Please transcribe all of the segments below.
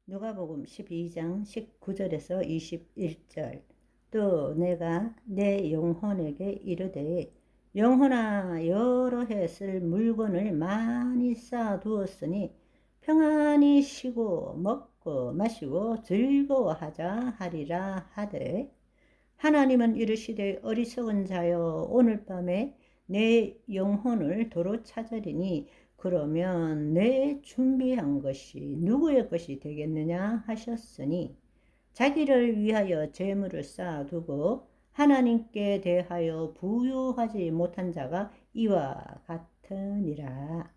누가복음 12장 19절에서 21절. 또 내가 내 영혼에게 이르되 영혼아 여러 해 쓸 물건을 많이 쌓아두었으니 평안히 쉬고 먹고 마시고 즐거워하자 하리라 하되, 하나님은 이르시되 어리석은 자여 오늘 밤에 내 영혼을 도로 찾으리니 그러면 내 준비한 것이 누구의 것이 되겠느냐 하셨으니, 자기를 위하여 재물을 쌓아두고 하나님께 대하여 부유하지 못한 자가 이와 같으니라.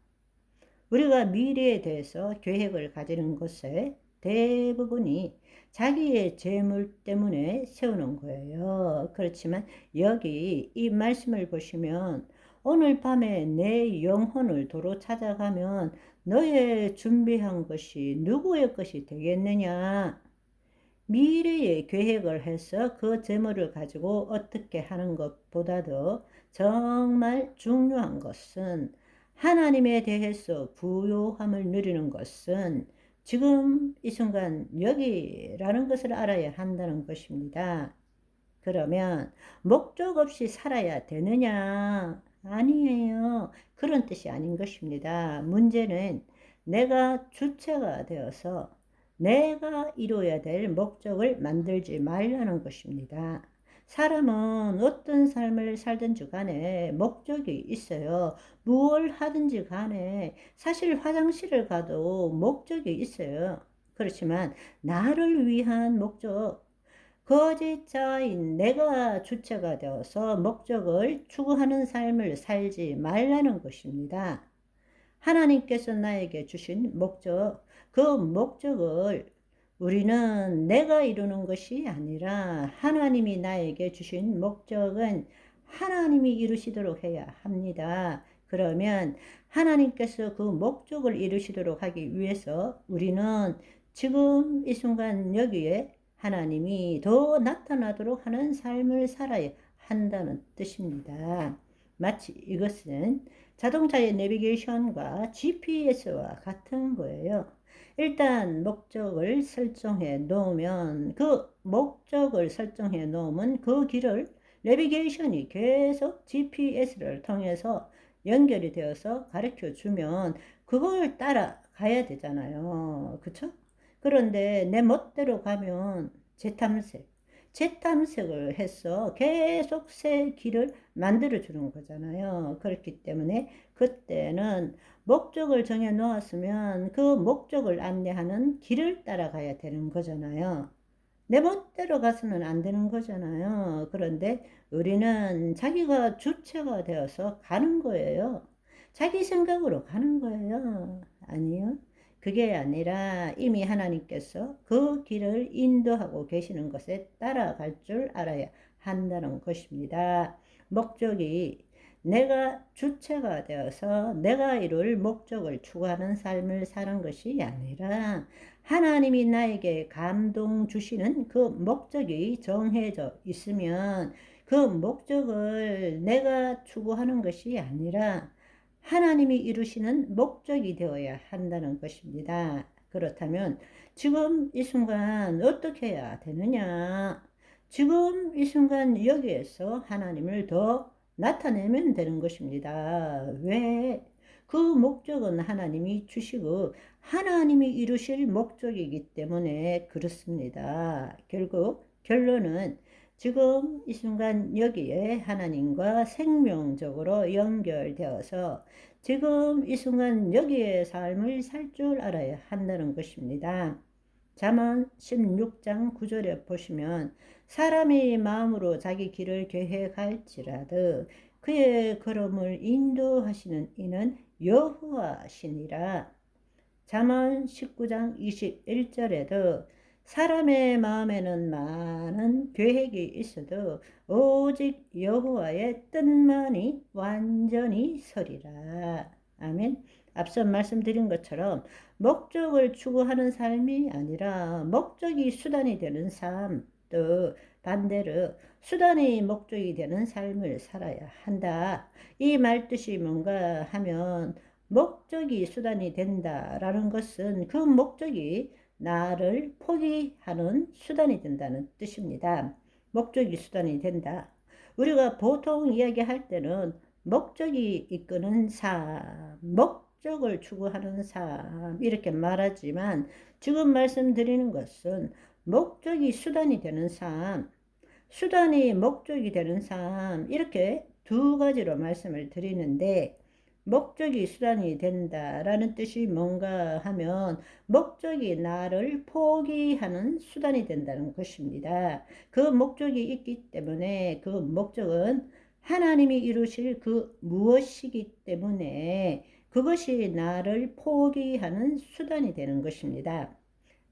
우리가 미래에 대해서 계획을 가지는 것의 대부분이 자기의 재물 때문에 세우는 거예요. 그렇지만 여기 이 말씀을 보시면 오늘 밤에 내 영혼을 도로 찾아가면 너의 준비한 것이 누구의 것이 되겠느냐? 미래의 계획을 해서 그 재물을 가지고 어떻게 하는 것보다도 정말 중요한 것은, 하나님에 대해서 부요함을 누리는 것은 지금 이 순간 여기라는 것을 알아야 한다는 것입니다. 그러면 목적 없이 살아야 되느냐? 아니에요. 그런 뜻이 아닌 것입니다. 문제는 내가 주체가 되어서 내가 이루어야 될 목적을 만들지 말라는 것입니다. 사람은 어떤 삶을 살든지 간에 목적이 있어요. 무엇을 하든지 간에 사실 화장실을 가도 목적이 있어요. 그렇지만 나를 위한 목적, 거짓자인 내가 주체가 되어서 목적을 추구하는 삶을 살지 말라는 것입니다. 하나님께서 나에게 주신 목적, 그 목적을 우리는 내가 이루는 것이 아니라 하나님이 나에게 주신 목적은 하나님이 이루시도록 해야 합니다. 그러면 하나님께서 그 목적을 이루시도록 하기 위해서 우리는 지금 이 순간 여기에 하나님이 더 나타나도록 하는 삶을 살아야 한다는 뜻입니다. 마치 이것은 자동차의 내비게이션과 GPS와 같은 거예요. 일단 목적을 설정해 놓으면 그 길을 내비게이션이 계속 GPS를 통해서 연결이 되어서 가르쳐 주면 그걸 따라가야 되잖아요. 그쵸? 그런데 내 멋대로 가면 재탐색을 해서 계속 새 길을 만들어 주는 거잖아요. 그렇기 때문에 그때는 목적을 정해 놓았으면 그 목적을 안내하는 길을 따라가야 되는 거잖아요. 내 멋대로 가서는 안 되는 거잖아요. 그런데 우리는 자기가 주체가 되어서 가는 거예요. 자기 생각으로 가는 거예요. 아니요. 그게 아니라 이미 하나님께서 그 길을 인도하고 계시는 것에 따라갈 줄 알아야 한다는 것입니다. 목적이 내가 주체가 되어서 내가 이룰 목적을 추구하는 삶을 사는 것이 아니라 하나님이 나에게 감동 주시는 그 목적이 정해져 있으면 그 목적을 내가 추구하는 것이 아니라 하나님이 이루시는 목적이 되어야 한다는 것입니다. 그렇다면 지금 이 순간 어떻게 해야 되느냐? 지금 이 순간 여기에서 하나님을 더 나타내면 되는 것입니다. 왜? 그 목적은 하나님이 주시고 하나님이 이루실 목적이기 때문에 그렇습니다. 결국 결론은 지금 이 순간 여기에 하나님과 생명적으로 연결되어서 지금 이 순간 여기에 삶을 살 줄 알아야 한다는 것입니다. 잠언 16장 9절에 보시면 사람의 마음으로 자기 길을 계획할지라도 그의 걸음을 인도하시는 이는 여호와시니라. 잠언 19장 21절에도 사람의 마음에는 많은 계획이 있어도 오직 여호와의 뜻만이 완전히 서리라. 아멘. 앞서 말씀드린 것처럼 목적을 추구하는 삶이 아니라 목적이 수단이 되는 삶, 또 반대로 수단이 목적이 되는 삶을 살아야 한다. 이 말뜻이 뭔가 하면 목적이 수단이 된다라는 것은 그 목적이 나를 포기하는 수단이 된다는 뜻입니다. 목적이 수단이 된다. 우리가 보통 이야기할 때는 목적이 이끄는 삶, 목적을 추구하는 삶 이렇게 말하지만 지금 말씀드리는 것은 목적이 수단이 되는 삶, 수단이 목적이 되는 삶 이렇게 두 가지로 말씀을 드리는데 목적이 수단이 된다라는 뜻이 뭔가 하면 목적이 나를 포기하는 수단이 된다는 것입니다. 그 목적이 있기 때문에 그 목적은 하나님이 이루실 그 무엇이기 때문에 그것이 나를 포기하는 수단이 되는 것입니다.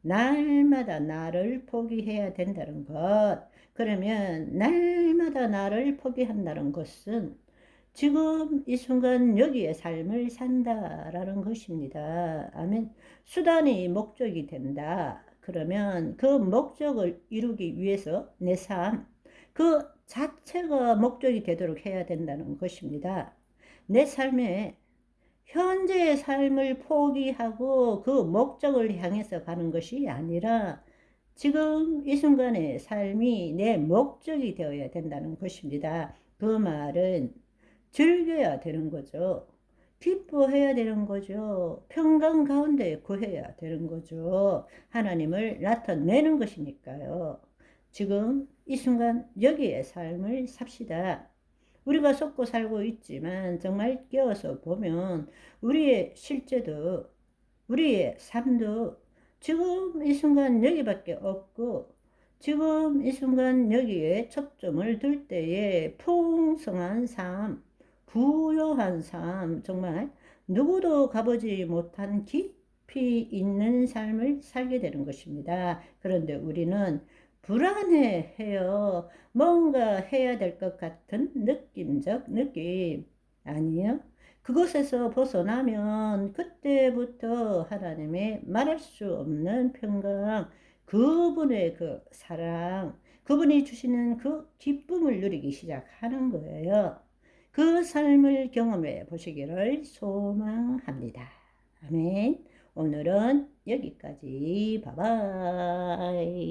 날마다 나를 포기해야 된다는 것. 그러면 날마다 나를 포기한다는 것은 지금 이 순간 여기의 삶을 산다라는 것입니다. 아멘. 수단이 목적이 된다. 그러면 그 목적을 이루기 위해서 내 삶, 그 자체가 목적이 되도록 해야 된다는 것입니다. 내 삶에 현재의 삶을 포기하고 그 목적을 향해서 가는 것이 아니라 지금 이 순간의 삶이 내 목적이 되어야 된다는 것입니다. 그 말은 즐겨야 되는 거죠. 기뻐해야 되는 거죠. 평강 가운데 구해야 되는 거죠. 하나님을 나타내는 것이니까요. 지금 이 순간 여기의 삶을 삽시다. 우리가 속고 살고 있지만 정말 깨어서 보면 우리의 실제도 우리의 삶도 지금 이 순간 여기밖에 없고 지금 이 순간 여기에 초점을 둘 때에 풍성한 삶, 부요한 삶, 정말 누구도 가보지 못한 깊이 있는 삶을 살게 되는 것입니다. 그런데 우리는 불안해해요. 뭔가 해야 될 것 같은 느낌적 느낌 아니요? 그것에서 벗어나면 그때부터 하나님의 말할 수 없는 평강, 그분의 그 사랑, 그분이 주시는 그 기쁨을 누리기 시작하는 거예요. 그 삶을 경험해 보시기를 소망합니다. 아멘. 오늘은 여기까지. 바이바이.